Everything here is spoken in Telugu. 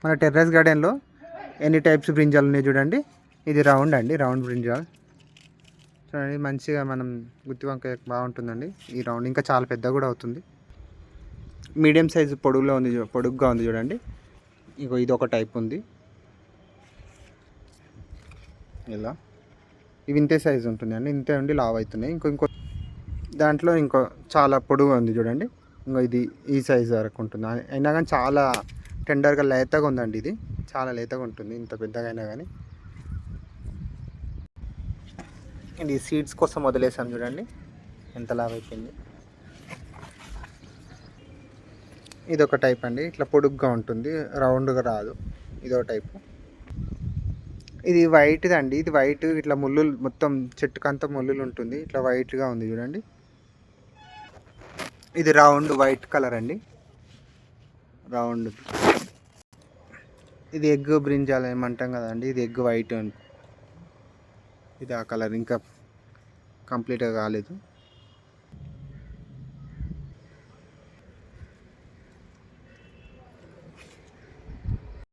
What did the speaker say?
మన టెర్రస్ గార్డెన్లో ఎన్ని టైప్స్ బ్రింజాలు ఉన్నాయి చూడండి. ఇది రౌండ్ అండి, రౌండ్ బ్రింజాల్ చూడండి. మంచిగా మనం గుత్తి వంకాయ బాగుంటుందండి ఈ రౌండ్. ఇంకా చాలా పెద్ద కూడా అవుతుంది. మీడియం సైజు పొడుగ్గా ఉంది చూడండి. ఇగో ఇది ఒక టైప్ ఉంది ఇలా. ఇవి ఇంతే సైజు ఉంటుంది అండి, ఇంతే ఉండి లావ్ అవుతున్నాయి. ఇంకో దాంట్లో చాలా పొడుగుగా ఉంది చూడండి. ఇది ఈ సైజు వరకు ఉంటుంది. అయినా కానీ చాలా టెండర్గా లేతగా ఉందండి. ఇది చాలా లేతగా ఉంటుంది ఇంత పెద్దగా అయినా కానీ. ఇది సీడ్స్ కోసం వదిలేసాం చూడండి ఎంత లావ్ అయిపోయింది. ఇది ఒక టైప్ అండి, ఇట్లా పొడుగ్గా ఉంటుంది, రౌండ్గా రాదు. ఇదో టైపు. ఇది వైట్ది అండి, ఇది వైట్ ఇట్లా ముళ్ళు మొత్తం చెట్టుకంతా ముళ్ళులు ఉంటుంది. ఇట్లా వైట్గా ఉంది చూడండి. ఇది రౌండ్ వైట్ కలర్ అండి, రౌండ్. ఇది ఎగ్ బ్రింజాల్ ఏమంటాం కదండి, ఇది ఎగ్ వైట్. ఇది ఆ కలర్ ఇంకా కంప్లీట్గా కాలేదు.